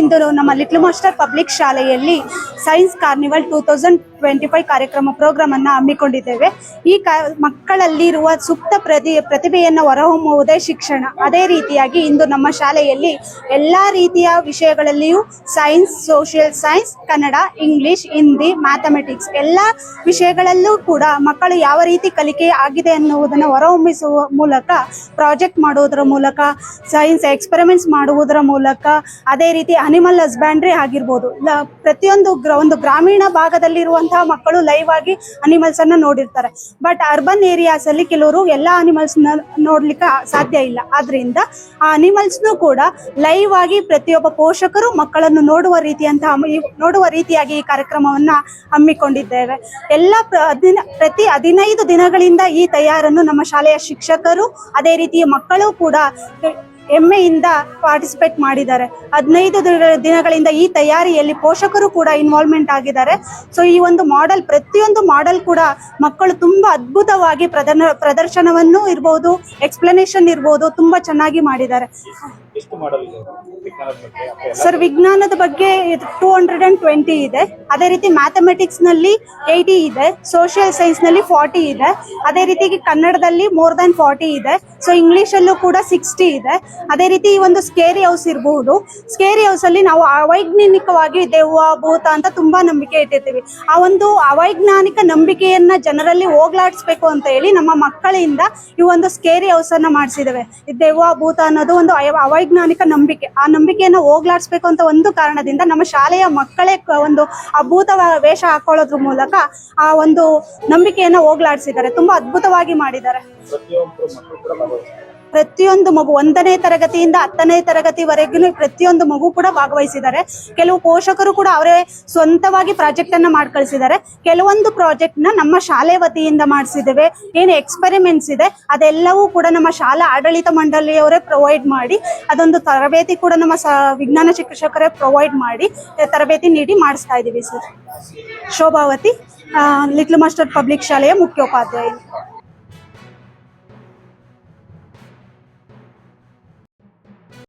ಇಂದು ನಮ್ಮ little master public ಶಾಲೆಯಲ್ಲಿ science carnival 2025 ಕಾರ್ಯಕ್ರಮ ಪ್ರೋಗ್ರಾಮ್ ಅನ್ನು ಹಮ್ಮಿಕೊಂಡಿದ್ದೇವೆ. ಈ ಮಕ್ಕಳಲ್ಲಿರುವ ಸುಪ್ತ ಪ್ರತಿಭೆಯನ್ನು ಹೊರಹೊಮ್ಮುವುದೇ ಶಿಕ್ಷಣ. ಅದೇ ರೀತಿಯಾಗಿ ಇಂದು ನಮ್ಮ ಶಾಲೆಯಲ್ಲಿ ಎಲ್ಲಾ ರೀತಿಯ ವಿಷಯಗಳಲ್ಲಿಯೂ science, social science, Kannada, English, Hindi, mathematics ಎಲ್ಲ ವಿಷಯಗಳಲ್ಲೂ ಕೂಡ ಮಕ್ಕಳು ಯಾವ ರೀತಿ ಕಲಿಕೆ ಆಗಿದೆ ಅನ್ನುವುದನ್ನು ಹೊರಹೊಮ್ಮಿಸುವ ಮೂಲಕ, ಪ್ರಾಜೆಕ್ಟ್ ಮಾಡುವುದರ ಮೂಲಕ, ಸೈನ್ಸ್ ಎಕ್ಸ್ಪೆರಿಮೆಂಟ್ಸ್ ಮಾಡುವುದರ ಮೂಲಕ, ಅದೇ ರೀತಿ ಅನಿಮಲ್ ಹಸ್ಬೆಂಡ್ರಿ ಆಗಿರ್ಬೋದು. ಪ್ರತಿಯೊಂದು ಒಂದು ಗ್ರಾಮೀಣ ಭಾಗದಲ್ಲಿರುವಂತಹ ಮಕ್ಕಳು ಲೈವ್ ಆಗಿ ಅನಿಮಲ್ಸ್ ಅನ್ನ ನೋಡಿರ್ತಾರೆ. ಬಟ್ ಅರ್ಬನ್ ಏರಿಯಾಸ್ ಅಲ್ಲಿ ಕೆಲವರು ಎಲ್ಲಾ ಅನಿಮಲ್ಸ್ ನೋಡ್ಲಿಕ್ಕೆ ಸಾಧ್ಯ ಇಲ್ಲ. ಆದ್ರಿಂದ ಆ ಅನಿಮಲ್ಸ್ ಕೂಡ ಲೈವ್ ಆಗಿ ಪ್ರತಿಯೊಬ್ಬ ಪೋಷಕರು ಮಕ್ಕಳನ್ನು ನೋಡುವ ರೀತಿಯಾಗಿ ಈ ಕಾರ್ಯಕ್ರಮವನ್ನ ಹಮ್ಮಿಕೊಂಡಿದ್ದೇವೆ. ಪ್ರತಿ 15 ದಿನಗಳಿಂದ ಈ ತಯಾರನ್ನು ನಮ್ಮ ಶಾಲೆಯ ಶಿಕ್ಷಕರು, ಅದೇ ರೀತಿ ಮಕ್ಕಳು ಕೂಡ ಹೆಮ್ಮೆಯಿಂದ ಪಾರ್ಟಿಸಿಪೇಟ್ ಮಾಡಿದ್ದಾರೆ. 15 ದಿನಗಳಿಂದ ಈ ತಯಾರಿಯಲ್ಲಿ ಪೋಷಕರು ಕೂಡ ಇನ್ವಾಲ್ವ್ಮೆಂಟ್ ಆಗಿದ್ದಾರೆ. ಸೊ ಈ ಒಂದು ಮಾಡೆಲ್, ಪ್ರತಿಯೊಂದು ಮಾಡೆಲ್ ಕೂಡ ಮಕ್ಕಳು ತುಂಬಾ ಅದ್ಭುತವಾಗಿ ಪ್ರದರ್ಶನವನ್ನು ಇರ್ಬೋದು, ಎಕ್ಸ್ಪ್ಲನೇಷನ್ ಇರ್ಬೋದು, ತುಂಬಾ ಚೆನ್ನಾಗಿ ಮಾಡಿದ್ದಾರೆ. ಸರ್, ವಿಜ್ಞಾನದ ಬಗ್ಗೆ 220 ಇದೆ. ಅದೇ ರೀತಿ ಮ್ಯಾಥಮೆಟಿಕ್ಸ್ ನಲ್ಲಿ 80 ಇದೆ, ಸೋಷಿಯಲ್ ಸೈನ್ಸ್ ನಲ್ಲಿ 40 ಇದೆ, ಅದೇ ರೀತಿ ಕನ್ನಡದಲ್ಲಿ more than 40 ಇದೆ. ಸೊ ಇಂಗ್ಲಿಷ್ ಅಲ್ಲೂ ಕೂಡ 60 ಇದೆ. ಅದೇ ರೀತಿ ಈ ಒಂದು ಸ್ಕೇರಿ ಹೌಸ್ ಇರಬಹುದು. ಸ್ಕೇರಿ ಹೌಸ್ ಅಲ್ಲಿ ನಾವು ಅವೈಜ್ಞಾನಿಕವಾಗಿ ದೆವ್ವ, ಭೂತ ಅಂತ ತುಂಬಾ ನಂಬಿಕೆ ಇಟ್ಟಿರ್ತೀವಿ. ಆ ಒಂದು ಅವೈಜ್ಞಾನಿಕ ನಂಬಿಕೆಯನ್ನ ಜನರಲ್ಲಿ ಹೋಗ್ಲಾಡಿಸ್ಬೇಕು ಅಂತ ಹೇಳಿ ನಮ್ಮ ಮಕ್ಕಳಿಂದ ಈ ಒಂದು ಸ್ಕೇರಿ ಹೌಸ್ ಅನ್ನ ಮಾಡಿಸಿದ್ದೇವೆ. ದೆವ್ವ, ಭೂತ ಅನ್ನೋದು ಒಂದು ಅವೈಜ್ಞಾನಿಕ ನಂಬಿಕೆ. ಆ ನಂಬಿಕೆಯನ್ನ ಹೋಗ್ಲಾಡಿಸ್ಬೇಕು ಅಂತ ಒಂದು ಕಾರಣದಿಂದ ನಮ್ಮ ಶಾಲೆಯ ಮಕ್ಕಳೇ ಒಂದು ಅಭೂತ ವೇಷ ಹಾಕೊಳ್ಳೋದ್ರ ಮೂಲಕ ಆ ಒಂದು ನಂಬಿಕೆಯನ್ನ ಹೋಗ್ಲಾಡಿಸಿದ್ದಾರೆ. ತುಂಬಾ ಅದ್ಭುತವಾಗಿ ಮಾಡಿದ್ದಾರೆ. ಪ್ರತಿಯೊಂದು ಮಗು 1ನೇ ತರಗತಿಯಿಂದ 10ನೇ ತರಗತಿವರೆಗೂ ಪ್ರತಿಯೊಂದು ಮಗು ಕೂಡ ಭಾಗವಹಿಸಿದ್ದಾರೆ. ಕೆಲವು ಪೋಷಕರು ಕೂಡ ಅವರೇ ಸ್ವಂತವಾಗಿ ಪ್ರಾಜೆಕ್ಟ್ ಅನ್ನ ಮಾಡಿ ಕಳಿಸಿದ್ದಾರೆ. ಕೆಲವೊಂದು ಪ್ರಾಜೆಕ್ಟ್ ನ ನಮ್ಮ ಶಾಲೆ ವತಿಯಿಂದ ಮಾಡಿಸಿದ್ದೇವೆ. ಏನು ಎಕ್ಸ್ಪೆರಿಮೆಂಟ್ಸ್ ಇದೆ ಅದೆಲ್ಲವೂ ಕೂಡ ನಮ್ಮ ಶಾಲಾ ಆಡಳಿತ ಮಂಡಳಿಯವರೇ ಪ್ರೊವೈಡ್ ಮಾಡಿ, ಅದೊಂದು ತರಬೇತಿ ಕೂಡ ನಮ್ಮ ವಿಜ್ಞಾನ ಶಿಕ್ಷಕರೇ ಪ್ರೊವೈಡ್ ಮಾಡಿ ತರಬೇತಿ ನೀಡಿ ಮಾಡಿಸ್ತಾ ಇದ್ದೀವಿ ಸರ್. ಶೋಭಾವತಿ, ಲಿಟ್ಲ್ ಮಾಸ್ಟರ್ ಪಬ್ಲಿಕ್ ಶಾಲೆಯ ಮುಖ್ಯೋಪಾಧ್ಯಾಯ.